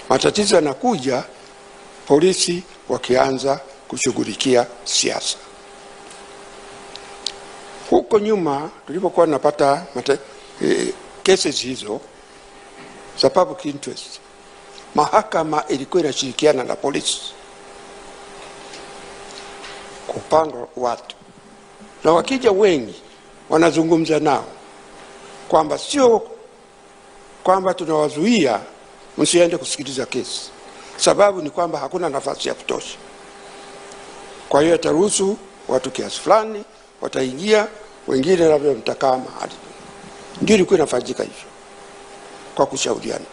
Matatizo yanakuja polisi wakianza kushughulikia siasa. Huko nyuma tulipokuwa tunapata cases hizo za public interest, mahakama ilikuwa inashirikiana na polisi kupanga watu, na wakija wengi wanazungumza nao kwamba sio kwamba tunawazuia msiende kusikiliza kesi, sababu ni kwamba hakuna nafasi ya kutosha. Kwa hiyo taruhusu watu kiasi fulani wataingia, wengine labda mtakaa mahali. Ndio ilikuwa inafanyika hivyo kwa kushauriana.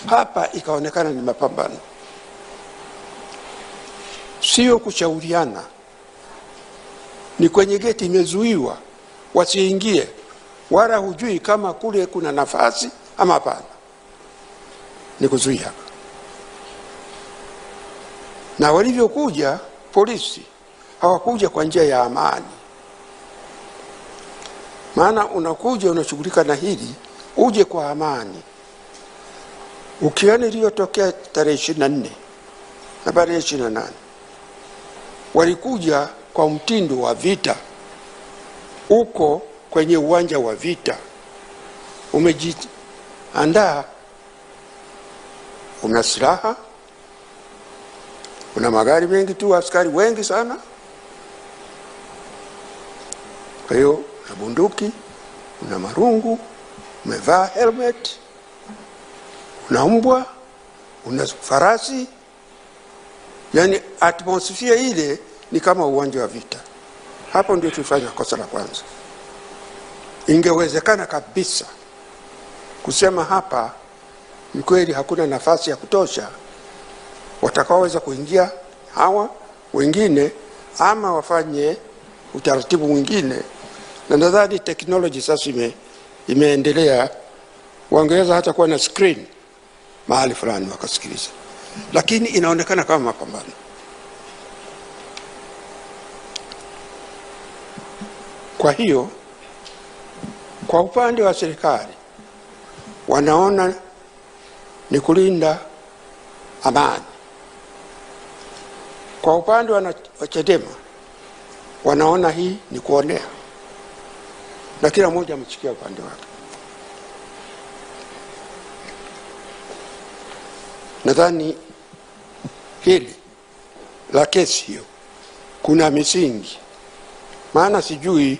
Hapa ikaonekana ni mapambano, sio kushauriana. Ni kwenye geti imezuiwa wasiingie, wala hujui kama kule kuna nafasi ama hapana. Ni kuzuia. Na walivyokuja polisi hawakuja kwa njia ya amani. Maana unakuja unashughulika na hili, uje kwa amani. Ukiona iliyotokea tarehe 24 na baada ya 28, walikuja kwa mtindo wa vita. Uko kwenye uwanja wa vita, umejiandaa, una silaha, una magari mengi tu, askari wengi sana. Kwa hiyo una bunduki, una marungu, umevaa helmet, una mbwa, una farasi. Yani atmosphere ile ni kama uwanja wa vita. Hapo ndio tulifanya kosa la kwanza. Ingewezekana kabisa kusema hapa ni kweli hakuna nafasi ya kutosha, watakaoweza kuingia hawa wengine, ama wafanye utaratibu mwingine. Na nadhani technology sasa imeendelea, wangeweza hata kuwa na screen mahali fulani wakasikiliza. Lakini inaonekana kama mapambano. Kwa hiyo kwa upande wa serikali wanaona ni kulinda amani. Kwa upande wa Chadema wanaona hii ni kuonea, na kila mmoja amechikia upande wake. Nadhani hili la kesi hiyo kuna misingi, maana sijui,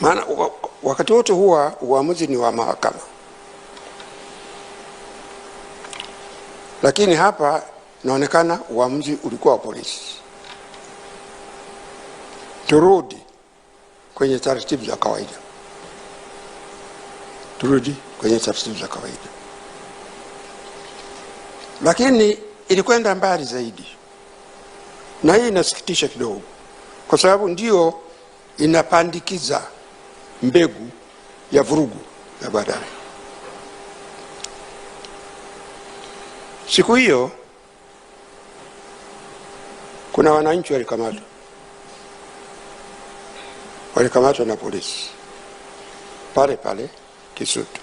maana wakati wote huwa uamuzi ni wa mahakama, lakini hapa inaonekana uamuzi ulikuwa wa polisi. Turudi kwenye taratibu za kawaida, Lakini ilikwenda mbali zaidi, na hii inasikitisha kidogo, kwa sababu ndio inapandikiza mbegu ya vurugu ya baadaye. Siku hiyo kuna wananchi walikamatwa na polisi pale pale Kisutu,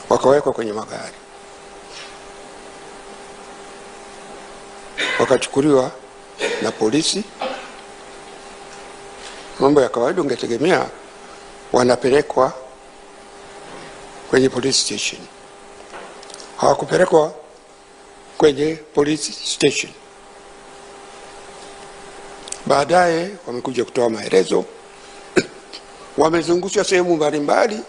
wakawekwa kwenye magari, wakachukuliwa na polisi. Mambo ya kawaida, ungetegemea wanapelekwa kwenye police station. Hawakupelekwa kwenye police station. Baadaye wamekuja kutoa maelezo, wamezungushwa sehemu mbalimbali,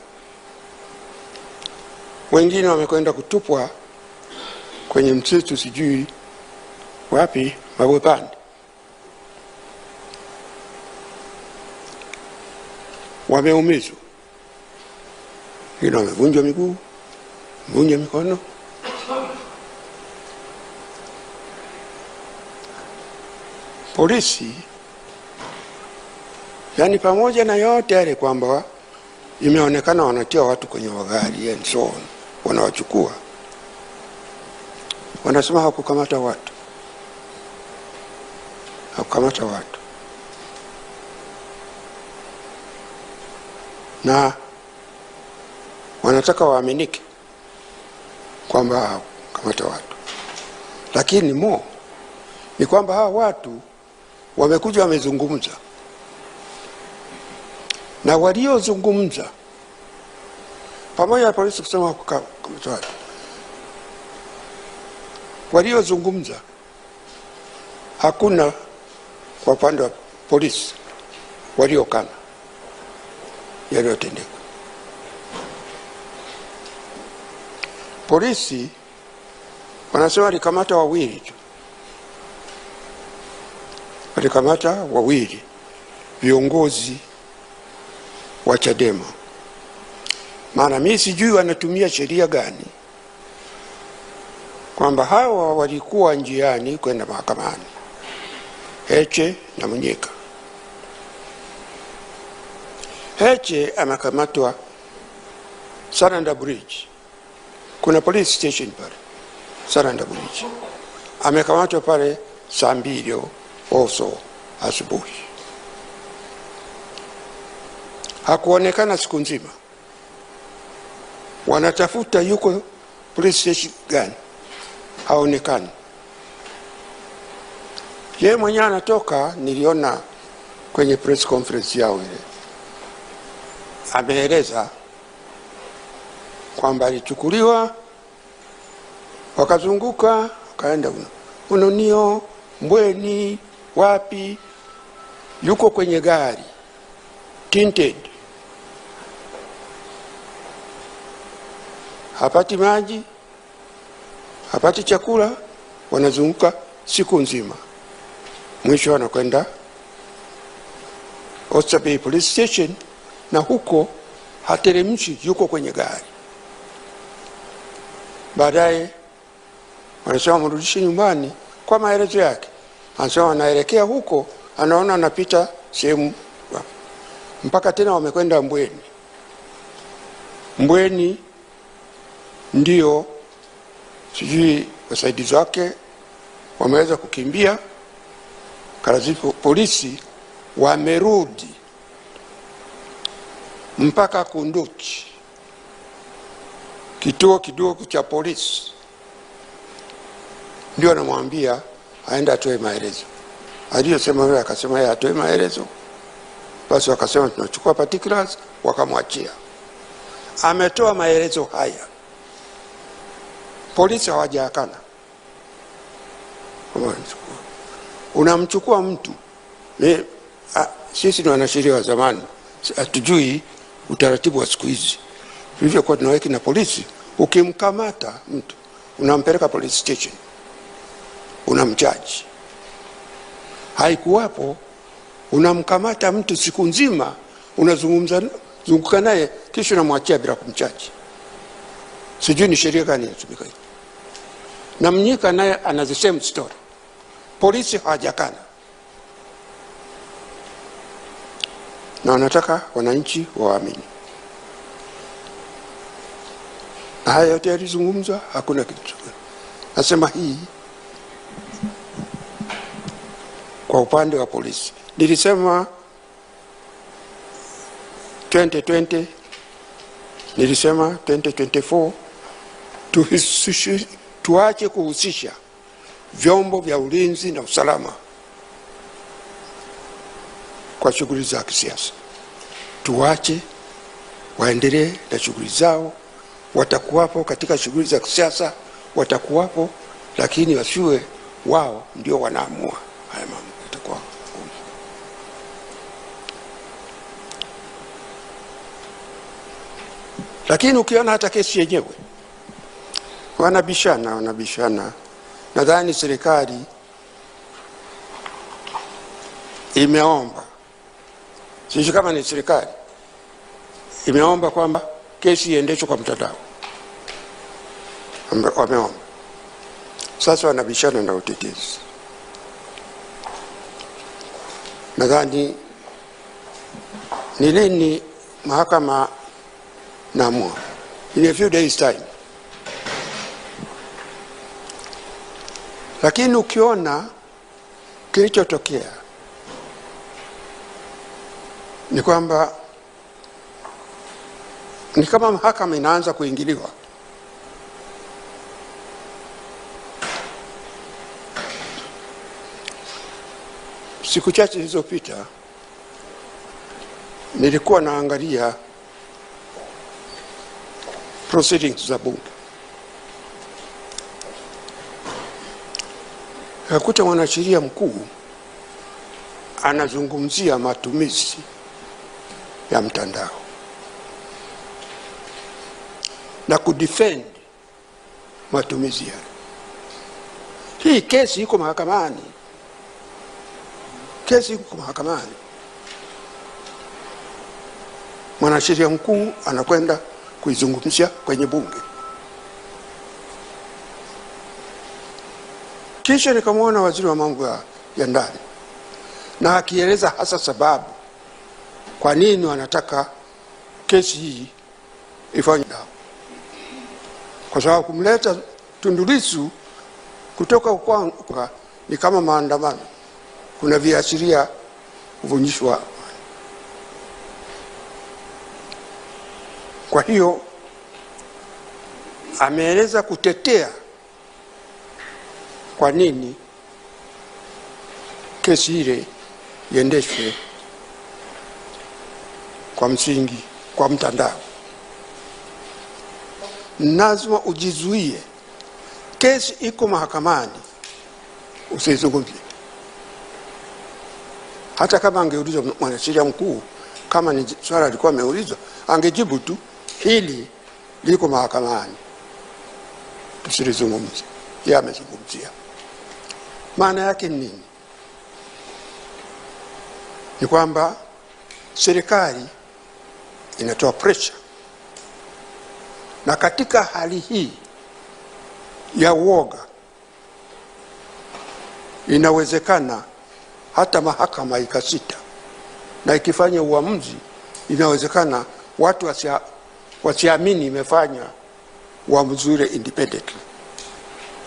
wengine wamekwenda kutupwa kwenye msitu sijui wapi, Mabwepande. Wameumizwa, wengine wamevunjwa miguu, vunja mikono. Polisi, yani pamoja na yote yale kwamba imeonekana wanatia watu kwenye magari and so on, wanawachukua, wanasema hakukamata watu. Na wanataka waaminike kwamba kamata watu, lakini ni kwamba hawa watu wamekuja wamezungumza, na waliozungumza pamoja na polisi kusema kamata watu, waliozungumza hakuna kwa upande wa polisi waliokana yaliyotendeka. Polisi wanasema walikamata wawili tu, walikamata wawili viongozi wa Chadema. Maana mimi sijui wanatumia sheria gani kwamba hawa walikuwa njiani kwenda mahakamani, Heche na Mnyika. Heche amekamatwa Saranda Bridge, kuna police station pale Saranda Bridge, amekamatwa pale saa 2 oso asubuhi, hakuonekana siku nzima. Wanatafuta yuko police station gani, haonekani. Yeye mwenyewe anatoka, niliona kwenye press conference yao ile, ameeleza kwamba alichukuliwa, wakazunguka, wakaenda Ununio, Mbweni, wapi, yuko kwenye gari tinted, hapati maji, hapati chakula, wanazunguka siku nzima. Mwisho anakwenda Oysterbay police station, na huko hateremshi, yuko kwenye gari. Baadaye wanasema mrudishe nyumbani. Kwa maelezo yake anasema anaelekea huko, anaona anapita sehemu, mpaka tena wamekwenda Mbweni. Mbweni ndio sijui wasaidizi wake wameweza kukimbia, karazipo polisi wamerudi mpaka Kunduchi, kituo kidogo cha polisi, ndio anamwambia aenda atoe maelezo. Aliyosema yeye akasema yeye atoe maelezo, basi wakasema tunachukua particulars, wakamwachia. Ametoa maelezo haya, polisi hawajakana. Unamchukua mtu, sisi ni wanasheria wa zamani, hatujui utaratibu wa siku hizi. Hivyo kwa tunaweki na polisi, ukimkamata mtu unampeleka police station, unamchaji. Haikuwapo unamkamata mtu siku nzima, unazunguka naye, kisha unamwachia bila kumchaji. Sijui ni sheria gani inatumika hiyo. Na Mnyika naye ana the same story, polisi hawajakana, na wanataka wananchi waamini. Na haya yote yalizungumzwa, hakuna kitu. Nasema hii kwa upande wa polisi. Nilisema 2020, nilisema 2024, tuache kuhusisha vyombo vya ulinzi na usalama kwa shughuli za kisiasa. Tuache waendelee na shughuli zao, watakuwapo katika shughuli za kisiasa, watakuwapo, lakini wasiwe wao ndio wanaamua haya mambo. Itakuwa lakini ukiona hata kesi yenyewe wanabishana. Nadhani serikali imeomba, sisi kama ni serikali, imeomba kwamba kesi iendeshwe kwa mtandao. Wameomba. Sasa wanabishana na utetezi. Nadhani ni lini mahakama naamua? In a few days time. Lakini ukiona kilichotokea ni kwamba ni kama mahakama inaanza kuingiliwa. Siku chache zilizopita nilikuwa naangalia proceedings za bunge. Nikakuta mwanasheria mkuu anazungumzia matumizi ya mtandao na kudefend matumizi yale. Hii kesi iko mahakamani. Kesi iko mahakamani. Mwanasheria mkuu anakwenda kuizungumzia kwenye bunge. Kisha nikamwona waziri wa mambo ya ndani na akieleza hasa sababu kwa nini wanataka kesi hii ifanywe. Kwa sababu kumleta Tundu Lissu kutoka kwa ni kama maandamano, kuna viashiria uvunjishwa. Kwa hiyo ameeleza kutetea kwa nini kesi ile iendeshwe kwa msingi kwa mtandao. Lazima ujizuie. Kesi iko mahakamani, usizungumzie. Hata kama angeulizwa mwanasheria mkuu, kama ni swala alikuwa ameulizwa, angejibu tu hili liko mahakamani, tusilizungumzie. Yeye amezungumzia. Maana yake nini? Ni kwamba serikali inatoa pressure, na katika hali hii ya uoga inawezekana hata mahakama ikasita, na ikifanya uamuzi inawezekana watu wasiamini imefanya uamuzi ule independently,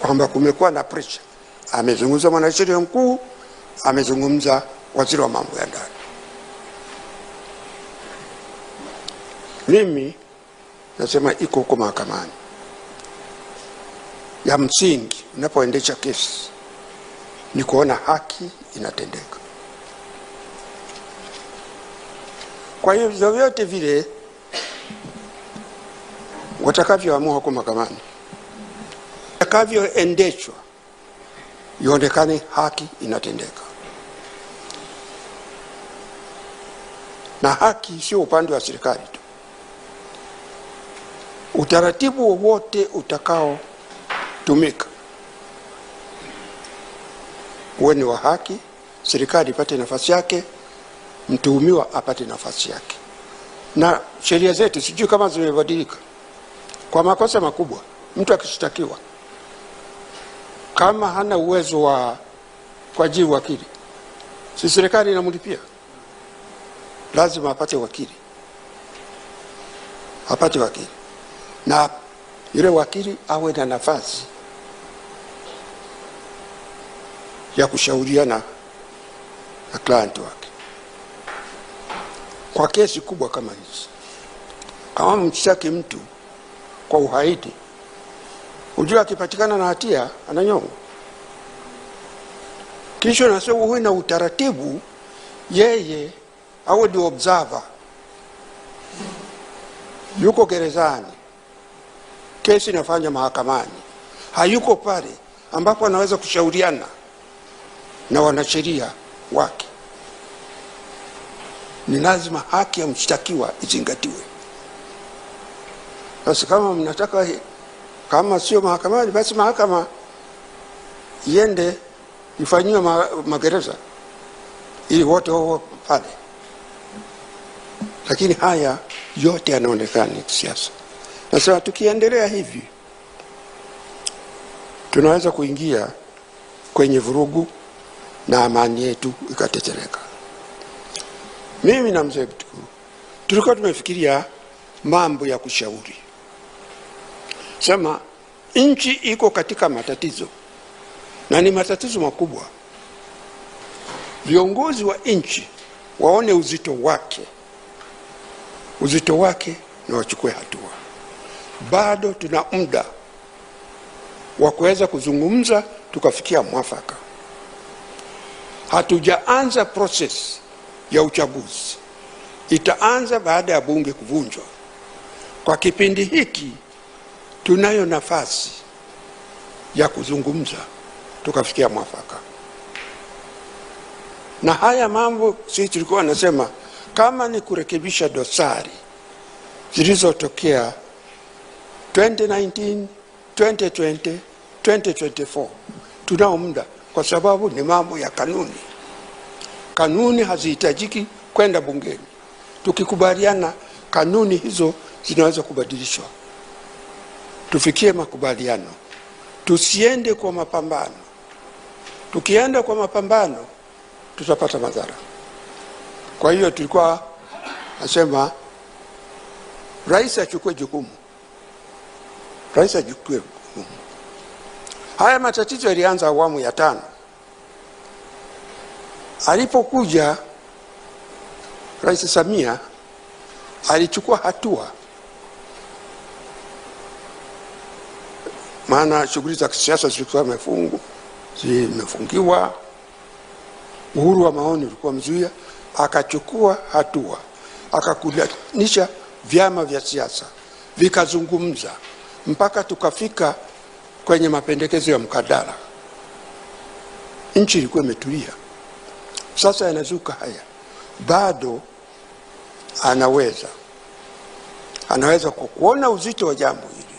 kwamba kumekuwa na pressure. Amezungumza mwanasheria mkuu, amezungumza waziri wa mambo ya ndani. Mimi nasema iko huko mahakamani. Ya msingi unapoendesha kesi ni kuona haki inatendeka. Kwa hiyo vyovyote vile watakavyoamua huko mahakamani, watakavyoendeshwa, ionekane haki inatendeka. Na haki sio upande wa serikali tu. Utaratibu wowote utakao tumika uwe ni wa haki, serikali ipate nafasi yake, mtuhumiwa apate nafasi yake. Na sheria zetu sijui kama zimebadilika. Kwa makosa makubwa, mtu akishtakiwa kama hana uwezo wa kuajiri wakili, si serikali inamlipia? Lazima apate wakili. Apate wakili. Na yule wakili awe na nafasi ya kushauriana na client wake. Kwa kesi kubwa kama hizi, kama mshtaki mtu kwa uhaini, ujua akipatikana na hatia ananyongwa. Kisha nasema uwe na utaratibu, yeye awe ndio observer, yuko gerezani, kesi inafanya mahakamani, hayuko pale ambapo anaweza kushauriana na wanasheria wake. Ni lazima haki ya mshtakiwa izingatiwe. Sasa kama mnataka kama sio mahakamani, basi mahakama iende ifanywe magereza ili wote wao pale. Lakini haya yote yanaonekana ni kisiasa. Sasa tukiendelea hivi, tunaweza kuingia kwenye vurugu na amani yetu ikatetereka. Mimi na mzee Butuku tulikuwa tumefikiria mambo ya kushauri. Sema nchi iko katika matatizo, na ni matatizo makubwa. Viongozi wa nchi waone uzito wake na wachukue hatua. Bado tuna muda wa kuweza kuzungumza tukafikia mwafaka. hatujaanza process ya uchaguzi, itaanza baada ya bunge kuvunjwa. Kwa kipindi hiki tunayo nafasi ya kuzungumza tukafikia mwafaka. Na haya mambo sisi tulikuwa nasema kama ni kurekebisha dosari zilizotokea 2019, 2020, 2024, tunao muda, kwa sababu ni mambo ya kanuni. Kanuni hazihitajiki kwenda bungeni. Tukikubaliana kanuni hizo zinaweza kubadilishwa. Tufikie makubaliano, tusiende kwa mapambano. Tukienda kwa mapambano tutapata madhara. Kwa hiyo tulikuwa nasema rais achukue jukumu. Rais achukue jukumu. Haya matatizo yalianza awamu ya 5. Alipokuja Rais Samia alichukua hatua, maana shughuli za kisiasa zilikuwa zimefungiwa, uhuru wa maoni ulikuwa mzuia. Akachukua hatua, akakutanisha vyama vya siasa, vikazungumza mpaka tukafika kwenye mapendekezo ya mkadala. Nchi ilikuwa imetulia. Sasa yanazuka haya, bado anaweza kwa kuona uzito wa jambo hili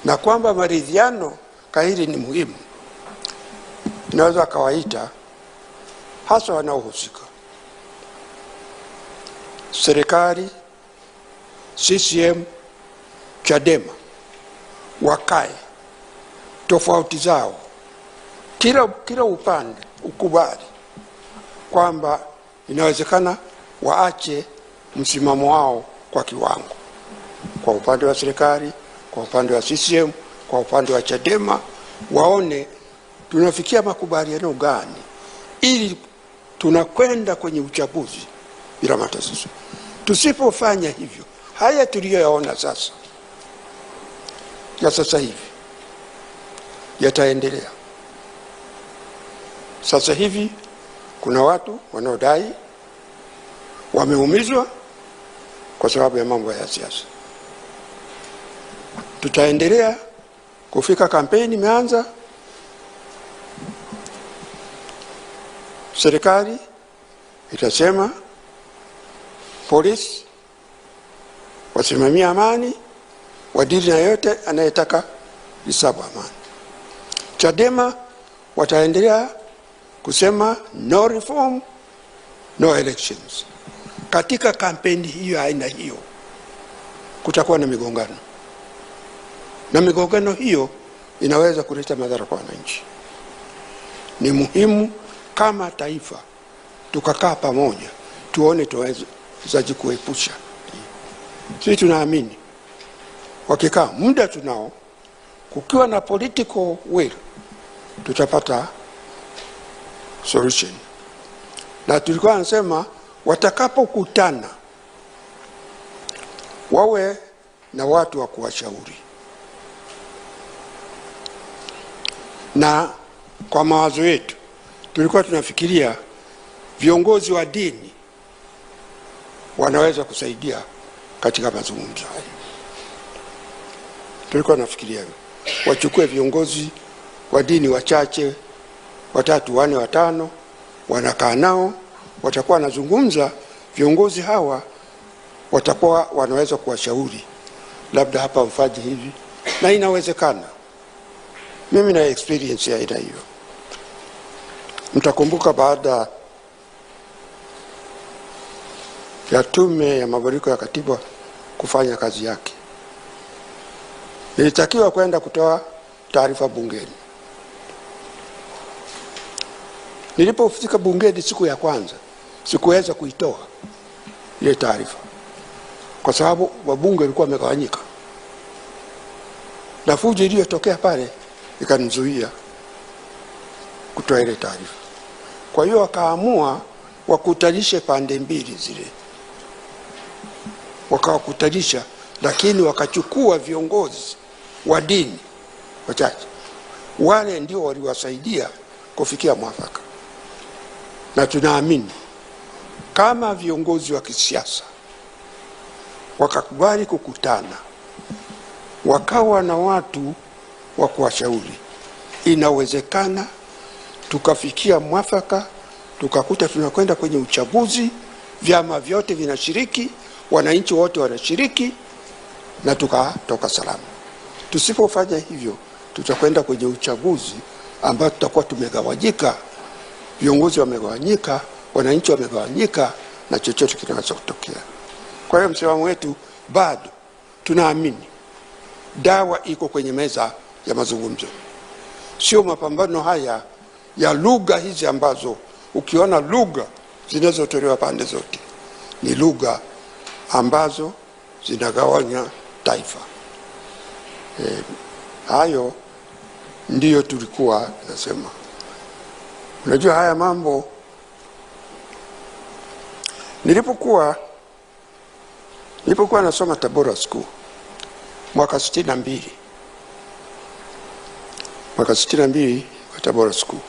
na kwamba maridhiano kahili ni muhimu, inaweza akawaita hasa wanaohusika, serikali, CCM, Chadema, wakae tofauti zao, kila upande ukubali kwamba inawezekana waache msimamo wao kwa kiwango, kwa upande wa serikali, kwa upande wa CCM, kwa upande wa Chadema, waone tunafikia makubaliano gani ili tunakwenda kwenye uchaguzi bila matatizo. Tusipofanya hivyo, haya tuliyoyaona sasa ya sasa hivi yataendelea. Sasa hivi kuna watu wanaodai wameumizwa kwa sababu ya mambo ya siasa. Tutaendelea kufika, kampeni imeanza. Serikali itasema polisi wasimamia amani, wadili na yote anayetaka isabu amani. Chadema wataendelea kusema no reform, no elections. Katika kampeni hiyo aina hiyo kutakuwa na migongano, na migongano hiyo inaweza kuleta madhara kwa wananchi. Ni muhimu kama taifa tukakaa pamoja, tuone tuweza kuepusha. Sisi tunaamini wakikaa muda tunao, kukiwa na political will, tutapata solution. Na tulikuwa nasema watakapokutana wawe na watu wa kuwashauri. Na kwa mawazo yetu tulikuwa tunafikiria viongozi wa dini wanaweza kusaidia katika mazungumzo haya. Tulikuwa nafikiria wachukue viongozi wa dini wachache, 3, 4, 5, wanakaa nao, watakuwa wanazungumza. Viongozi hawa watakuwa wanaweza kuwashauri, labda hapa mfanye hivi, na inawezekana. Mimi na experience ya aina hiyo. Mtakumbuka baada ya tume ya mabadiliko ya katiba kufanya kazi yake, nilitakiwa kwenda kutoa taarifa bungeni. Nilipofika bungeni siku ya kwanza, sikuweza kuitoa ile taarifa kwa sababu wabunge walikuwa wamegawanyika, na fujo iliyotokea pale ikanizuia kutoa ile taarifa. Kwa hiyo wakaamua wakutanishe pande mbili zile, wakawakutanisha, lakini wakachukua viongozi wa dini wachache. Wale ndio waliwasaidia kufikia mwafaka. na tunaamini kama viongozi wa kisiasa wakakubali kukutana, wakawa na watu wa kuwashauri, inawezekana tukafikia mwafaka, tukakuta tunakwenda kwenye uchaguzi, vyama vyote vinashiriki, wananchi wote wanashiriki, na tukatoka salama. Tusipofanya hivyo, tutakwenda kwenye uchaguzi ambao tutakuwa tumegawanyika, viongozi wamegawanyika, wananchi wamegawanyika, na chochote kinaweza kutokea. Kwa hiyo msimamo wetu bado tunaamini dawa iko kwenye meza ya mazungumzo, sio mapambano haya ya lugha hizi ambazo ukiona lugha zinazotolewa pande zote ni lugha ambazo zinagawanya taifa. Hayo ndiyo tulikuwa nasema. Unajua haya mambo, nilipokuwa nasoma Tabora School mwaka 62 wa Tabora School,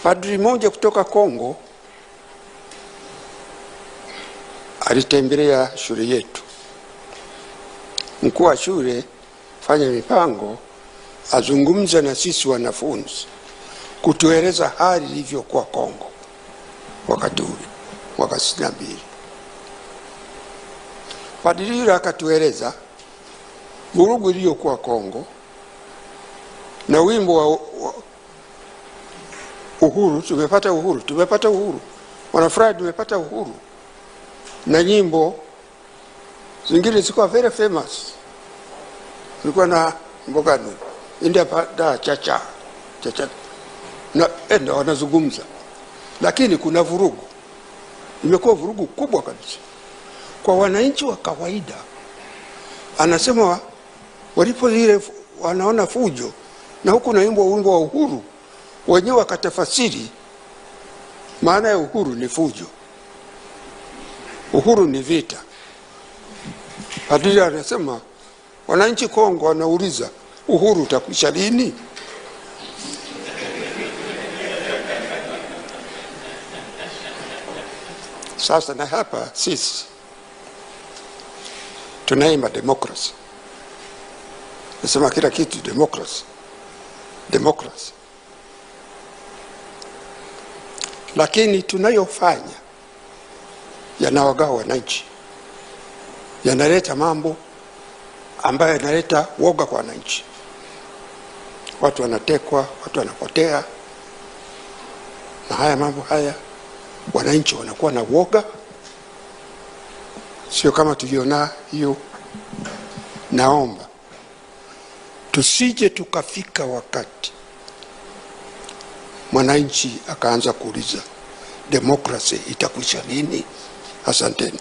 padri mmoja kutoka Kongo alitembelea shule yetu. Mkuu wa shule fanya mipango, azungumza na sisi wanafunzi kutueleza hali ilivyokuwa Kongo wakati ule mwaka 62. Padri yule akatueleza vurugu iliyokuwa Kongo na wimbo wa uhuru, tumepata uhuru, wanafurahi tumepata uhuru, na nyimbo zingine zilikuwa very famous. Zilikuwa na mbogano india pada chacha na wanazungumza, lakini kuna vurugu, imekuwa vurugu kubwa kabisa kwa wananchi wa kawaida. Anasema walipo zile wanaona fujo, na huku na wimbo wa uhuru, wenyewe wakatafasiri maana ya uhuru ni fujo, uhuru ni vita. Padri anasema wananchi Kongo wanauliza uhuru utakwisha lini? Sasa na hapa sisi tunaimba democracy, nasema kila kitu democracy, lakini tunayofanya yanawagawa wananchi, yanaleta mambo ambayo yanaleta woga kwa wananchi. Watu wanatekwa, watu wanapotea, na haya mambo haya wananchi wanakuwa na woga, sio kama tuliona hiyo. Naomba tusije tukafika wakati mwananchi akaanza kuuliza demokrasi itakwisha lini. Asanteni.